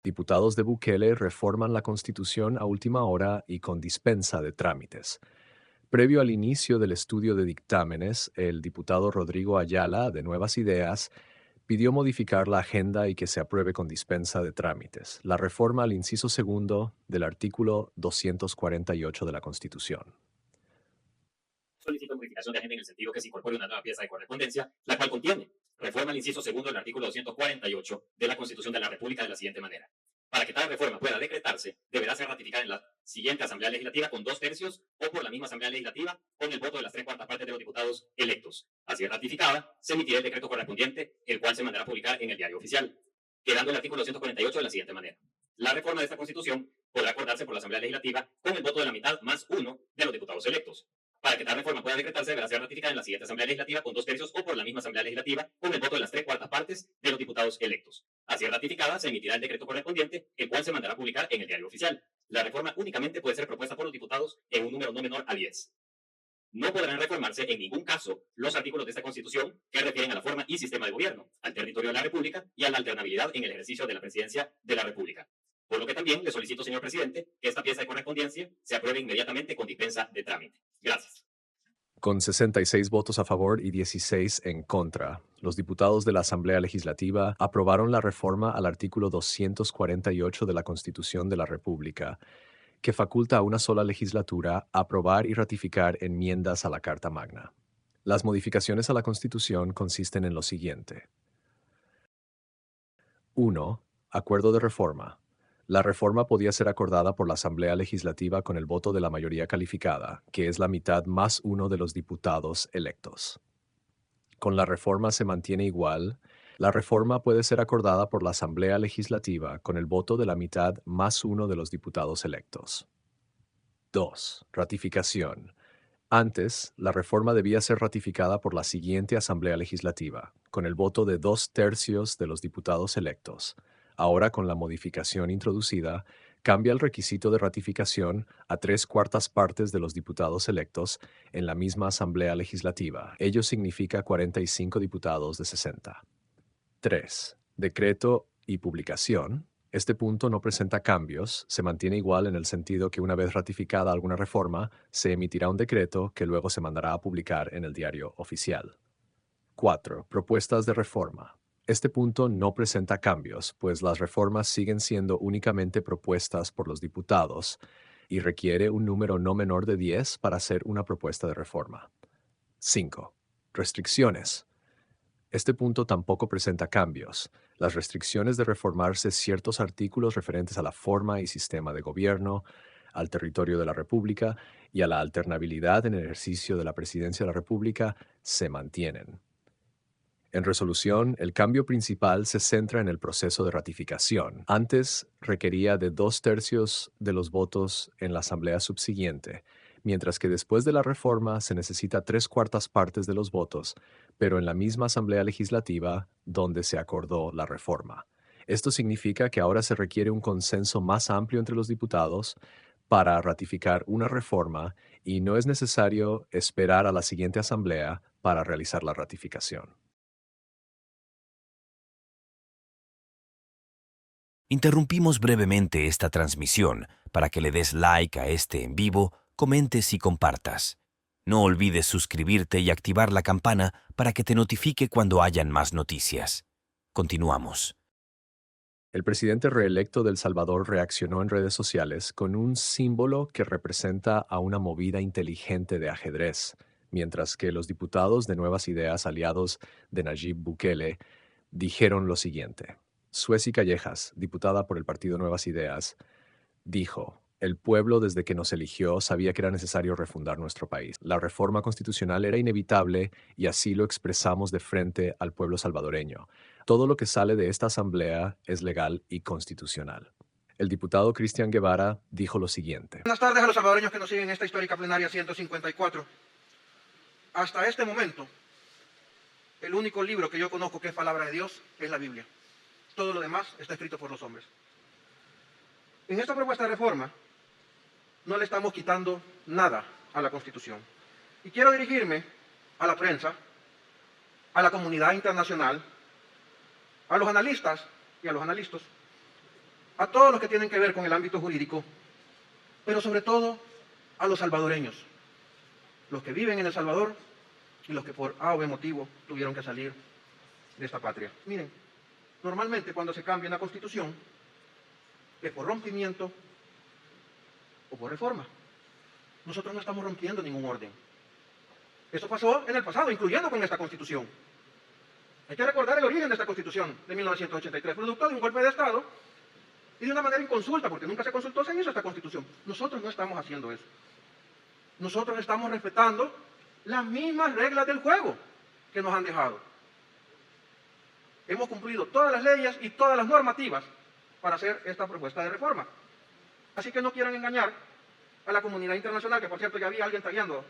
Diputados de Bukele reforman la Constitución a última hora y con dispensa de trámites. Previo al inicio del estudio de dictámenes, el diputado Rodrigo Ayala, de Nuevas Ideas, pidió modificar la agenda y que se apruebe con dispensa de trámites la reforma al inciso segundo del artículo 248 de la Constitución. Solicito modificación de agenda en el sentido que se incorpore una nueva pieza de correspondencia, la cual contiene reforma al inciso segundo del artículo 248 de la Constitución de la República de la siguiente manera. Para que tal reforma pueda decretarse, deberá ser ratificada en la siguiente Asamblea Legislativa con 2/3 o por la misma Asamblea Legislativa con el voto de las 3/4 de los diputados electos. Así ratificada, se emitirá el decreto correspondiente, el cual se mandará a publicar en el Diario Oficial, quedando el artículo 248 de la siguiente manera. La reforma de esta Constitución podrá acordarse por la Asamblea Legislativa con el voto de la mitad más uno de los diputados electos. Para que tal reforma pueda decretarse, deberá ser ratificada en la siguiente Asamblea Legislativa con 2/3 o por la misma Asamblea Legislativa con el voto de las 3/4 de los diputados electos. Así ratificada, se emitirá el decreto correspondiente, el cual se mandará a publicar en el Diario Oficial. La reforma únicamente puede ser propuesta por los diputados en un número no menor a 10. No podrán reformarse en ningún caso los artículos de esta Constitución que refieren a la forma y sistema de gobierno, al territorio de la República y a la alternabilidad en el ejercicio de la presidencia de la República. Por lo que también le solicito, señor presidente, que esta pieza de correspondencia se apruebe inmediatamente con dispensa de trámite. Gracias. Con 66 votos a favor y 16 en contra, los diputados de la Asamblea Legislativa aprobaron la reforma al artículo 248 de la Constitución de la República, que faculta a una sola legislatura aprobar y ratificar enmiendas a la Carta Magna. Las modificaciones a la Constitución consisten en lo siguiente. 1. Acuerdo de reforma. La reforma podía ser acordada por la Asamblea Legislativa con el voto de la mayoría calificada, que es la mitad más uno de los diputados electos. Con la reforma se mantiene igual. La reforma puede ser acordada por la Asamblea Legislativa con el voto de la mitad más uno de los diputados electos. 2. Ratificación. Antes, la reforma debía ser ratificada por la siguiente Asamblea Legislativa, con el voto de 2/3 de los diputados electos. Ahora, con la modificación introducida, cambia el requisito de ratificación a 3/4 de los diputados electos en la misma Asamblea Legislativa. Ello significa 45 diputados de 60. 3. Decreto y publicación. Este punto no presenta cambios, se mantiene igual en el sentido que una vez ratificada alguna reforma, se emitirá un decreto que luego se mandará a publicar en el Diario Oficial. 4. Propuestas de reforma. Este punto no presenta cambios, pues las reformas siguen siendo únicamente propuestas por los diputados y requiere un número no menor de 10 para hacer una propuesta de reforma. 5. Restricciones. Este punto tampoco presenta cambios. Las restricciones de reformarse ciertos artículos referentes a la forma y sistema de gobierno, al territorio de la República y a la alternabilidad en el ejercicio de la presidencia de la República se mantienen. En resolución, el cambio principal se centra en el proceso de ratificación. Antes requería de 2/3 de los votos en la asamblea subsiguiente, mientras que después de la reforma se necesita 3/4 de los votos, pero en la misma asamblea legislativa donde se acordó la reforma. Esto significa que ahora se requiere un consenso más amplio entre los diputados para ratificar una reforma y no es necesario esperar a la siguiente asamblea para realizar la ratificación. Interrumpimos brevemente esta transmisión para que le des like a este en vivo, comentes y compartas. No olvides suscribirte y activar la campana para que te notifique cuando hayan más noticias. Continuamos. El presidente reelecto de El Salvador reaccionó en redes sociales con un símbolo que representa a una movida inteligente de ajedrez, mientras que los diputados de Nuevas Ideas aliados de Nayib Bukele dijeron lo siguiente. Sueci Callejas, diputada por el partido Nuevas Ideas, dijo: el pueblo desde que nos eligió sabía que era necesario refundar nuestro país. La reforma constitucional era inevitable y así lo expresamos de frente al pueblo salvadoreño. Todo lo que sale de esta asamblea es legal y constitucional. El diputado Cristian Guevara dijo lo siguiente. Buenas tardes a los salvadoreños que nos siguen en esta histórica plenaria 154. Hasta este momento, el único libro que yo conozco que es palabra de Dios es la Biblia. Todo lo demás está escrito por los hombres. En esta propuesta de reforma no le estamos quitando nada a la Constitución. Y quiero dirigirme a la prensa, a la comunidad internacional, a los analistas y a los analistas, a todos los que tienen que ver con el ámbito jurídico, pero sobre todo a los salvadoreños, los que viven en El Salvador y los que por A o B motivo tuvieron que salir de esta patria. Miren, normalmente cuando se cambia una constitución es por rompimiento o por reforma. Nosotros no estamos rompiendo ningún orden. Eso pasó en el pasado, incluyendo con esta constitución. Hay que recordar el origen de esta constitución de 1983, producto de un golpe de Estado y de una manera inconsulta, porque nunca se consultó, se hizo esta constitución. Nosotros no estamos haciendo eso. Nosotros estamos respetando las mismas reglas del juego que nos han dejado. Hemos cumplido todas las leyes y todas las normativas para hacer esta propuesta de reforma. Así que no quieran engañar a la comunidad internacional, que por cierto ya había alguien tagueando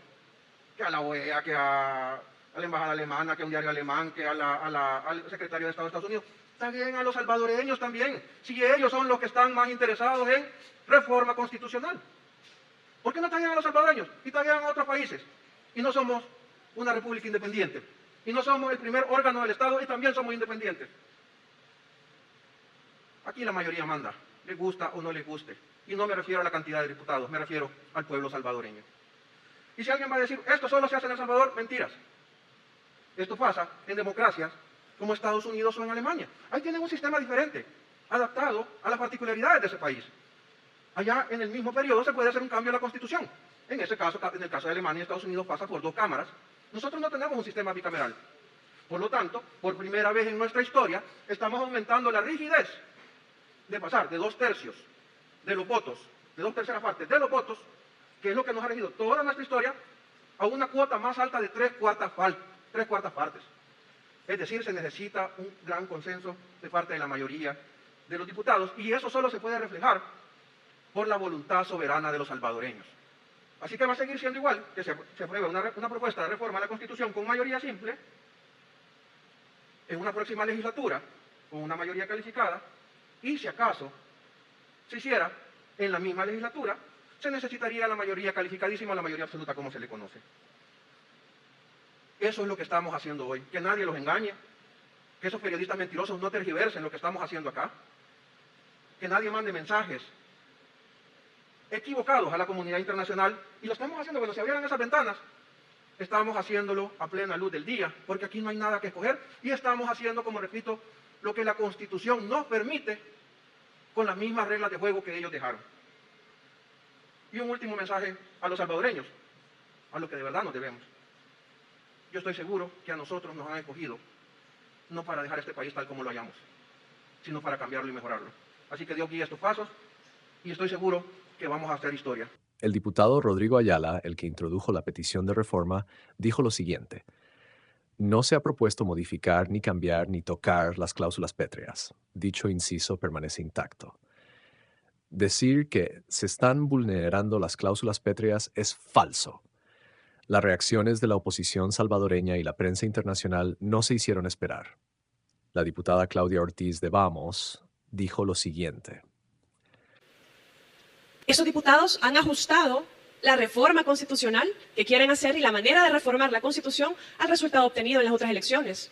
que a la OEA, que a la embajada alemana, que a un diario alemán, que al secretario de Estado de Estados Unidos. Tagueen a los salvadoreños también, si ellos son los que están más interesados en reforma constitucional. ¿Por qué no taguean a los salvadoreños y taguean a otros países? Y no somos una república independiente. Y no somos el primer órgano del Estado y también somos independientes. Aquí la mayoría manda, les gusta o no les guste. Y no me refiero a la cantidad de diputados, me refiero al pueblo salvadoreño. Y si alguien va a decir, esto solo se hace en El Salvador, mentiras. Esto pasa en democracias como Estados Unidos o en Alemania. Ahí tienen un sistema diferente, adaptado a las particularidades de ese país. Allá en el mismo periodo se puede hacer un cambio a la Constitución. En ese caso, en el caso de Alemania y Estados Unidos pasa por 2 cámaras. Nosotros no tenemos un sistema bicameral. Por lo tanto, por primera vez en nuestra historia, estamos aumentando la rigidez de pasar de 2/3 de los votos, de 2/3 partes de los votos, que es lo que nos ha regido toda nuestra historia, a una cuota más alta de 3/4 partes. Es decir, se necesita un gran consenso de parte de la mayoría de los diputados, y eso solo se puede reflejar por la voluntad soberana de los salvadoreños. Así que va a seguir siendo igual, que se apruebe una propuesta de reforma a la Constitución con mayoría simple, en una próxima legislatura, con una mayoría calificada, y si acaso se hiciera en la misma legislatura, se necesitaría la mayoría calificadísima, la mayoría absoluta, como se le conoce. Eso es lo que estamos haciendo hoy. Que nadie los engañe, que esos periodistas mentirosos no tergiversen lo que estamos haciendo acá, que nadie mande mensajes equivocados a la comunidad internacional, y lo estamos haciendo cuando se abrieran esas ventanas. Estamos haciéndolo a plena luz del día, porque aquí no hay nada que escoger, y estamos haciendo, como repito, lo que la Constitución nos permite, con las mismas reglas de juego que ellos dejaron. Y un último mensaje a los salvadoreños, a los que de verdad nos debemos. Yo estoy seguro que a nosotros nos han escogido, no para dejar este país tal como lo hallamos, sino para cambiarlo y mejorarlo. Así que Dios guíe estos pasos, y estoy seguro que vamos a hacer historia. El diputado Rodrigo Ayala, el que introdujo la petición de reforma, dijo lo siguiente: no se ha propuesto modificar, ni cambiar, ni tocar las cláusulas pétreas. Dicho inciso permanece intacto. Decir que se están vulnerando las cláusulas pétreas es falso. Las reacciones de la oposición salvadoreña y la prensa internacional no se hicieron esperar. La diputada Claudia Ortiz de Vamos dijo lo siguiente: esos diputados han ajustado la reforma constitucional que quieren hacer y la manera de reformar la Constitución al resultado obtenido en las otras elecciones.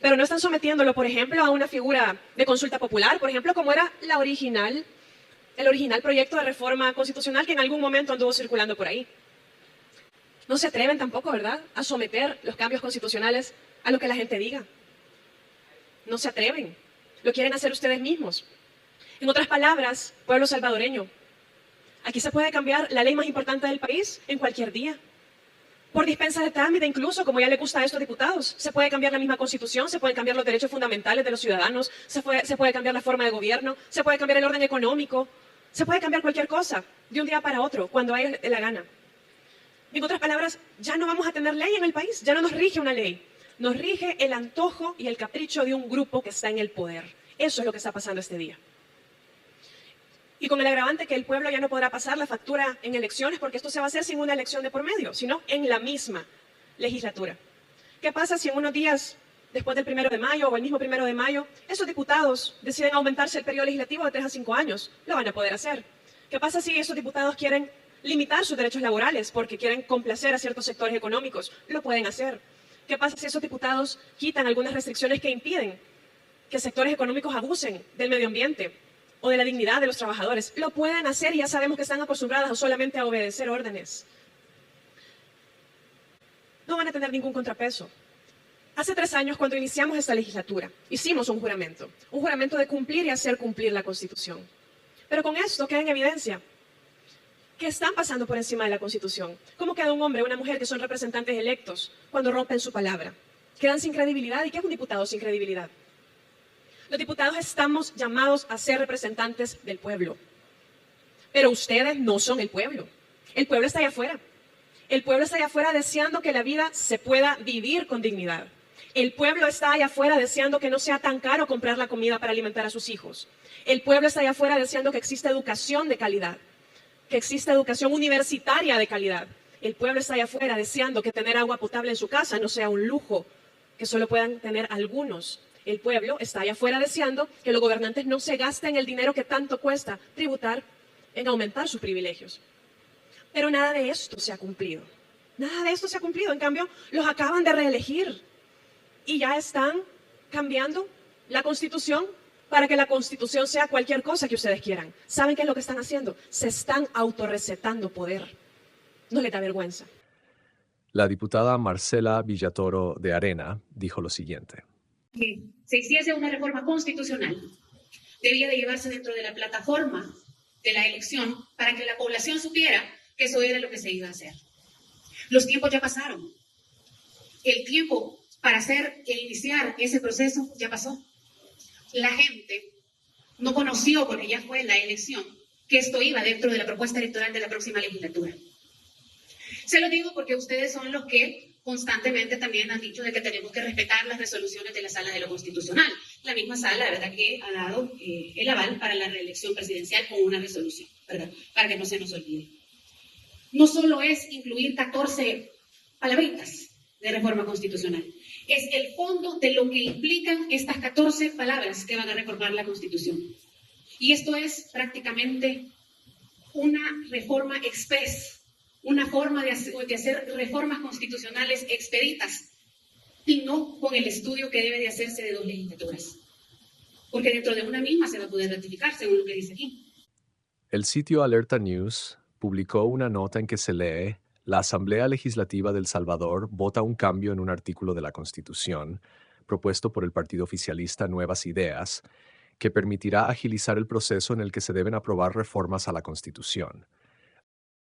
Pero no están sometiéndolo, por ejemplo, a una figura de consulta popular, por ejemplo, como era el original proyecto de reforma constitucional que en algún momento anduvo circulando por ahí. No se atreven tampoco, ¿verdad?, a someter los cambios constitucionales a lo que la gente diga. No se atreven. Lo quieren hacer ustedes mismos. En otras palabras, pueblo salvadoreño, aquí se puede cambiar la ley más importante del país en cualquier día. Por dispensa de trámite, incluso, como ya le gusta a estos diputados. Se puede cambiar la misma Constitución, se pueden cambiar los derechos fundamentales de los ciudadanos, se puede cambiar la forma de gobierno, se puede cambiar el orden económico, se puede cambiar cualquier cosa de un día para otro, cuando haya la gana. En otras palabras, ya no vamos a tener ley en el país, ya no nos rige una ley. Nos rige el antojo y el capricho de un grupo que está en el poder. Eso es lo que está pasando este día. Y con el agravante que el pueblo ya no podrá pasar la factura en elecciones, porque esto se va a hacer sin una elección de por medio, sino en la misma legislatura. ¿Qué pasa si en unos días, después del 1 de mayo o el mismo 1 de mayo, esos diputados deciden aumentarse el periodo legislativo de 3 a 5 años? Lo van a poder hacer. ¿Qué pasa si esos diputados quieren limitar sus derechos laborales porque quieren complacer a ciertos sectores económicos? Lo pueden hacer. ¿Qué pasa si esos diputados quitan algunas restricciones que impiden que sectores económicos abusen del medio ambiente? o de la dignidad de los trabajadores. Lo pueden hacer y ya sabemos que están acostumbradas solamente a obedecer órdenes. No van a tener ningún contrapeso. Hace 3 años, cuando iniciamos esta legislatura, hicimos un juramento de cumplir y hacer cumplir la Constitución. Pero con esto queda en evidencia que están pasando por encima de la Constitución. ¿Cómo queda un hombre o una mujer que son representantes electos cuando rompen su palabra? Quedan sin credibilidad. ¿Y qué es un diputado sin credibilidad? Los diputados estamos llamados a ser representantes del pueblo. Pero ustedes no son el pueblo. El pueblo está allá afuera. El pueblo está allá afuera deseando que la vida se pueda vivir con dignidad. El pueblo está allá afuera deseando que no sea tan caro comprar la comida para alimentar a sus hijos. El pueblo está allá afuera deseando que exista educación de calidad, que exista educación universitaria de calidad. El pueblo está allá afuera deseando que tener agua potable en su casa no sea un lujo que solo puedan tener algunos. El pueblo está allá afuera deseando que los gobernantes no se gasten el dinero que tanto cuesta tributar en aumentar sus privilegios. Pero nada de esto se ha cumplido. Nada de esto se ha cumplido. En cambio, los acaban de reelegir y ya están cambiando la Constitución para que la Constitución sea cualquier cosa que ustedes quieran. ¿Saben qué es lo que están haciendo? Se están autorrecetando poder. ¿No les da vergüenza? La diputada Marcela Villatoro de Arena dijo lo siguiente. Que se hiciese una reforma constitucional debía de llevarse dentro de la plataforma de la elección para que la población supiera que eso era lo que se iba a hacer. Los tiempos ya pasaron. El tiempo para iniciar ese proceso ya pasó. La gente no conoció, porque ya fue la elección, que esto iba dentro de la propuesta electoral de la próxima legislatura. Se lo digo porque ustedes son los que constantemente también han dicho de que tenemos que respetar las resoluciones de la Sala de lo Constitucional. La misma Sala, ¿verdad?, que ha dado el aval para la reelección presidencial con una resolución, ¿verdad?, para que no se nos olvide. No solo es incluir 14 palabritas de reforma constitucional, es el fondo de lo que implican estas 14 palabras que van a reformar la Constitución. Y esto es prácticamente una reforma express, una forma de hacer reformas constitucionales expeditas y no con el estudio que debe de hacerse de 2 legislaturas. Porque dentro de una misma se va a poder ratificar, según lo que dice aquí. El sitio Alerta News publicó una nota en que se lee: la Asamblea Legislativa del Salvador vota un cambio en un artículo de la Constitución, propuesto por el partido oficialista Nuevas Ideas, que permitirá agilizar el proceso en el que se deben aprobar reformas a la Constitución.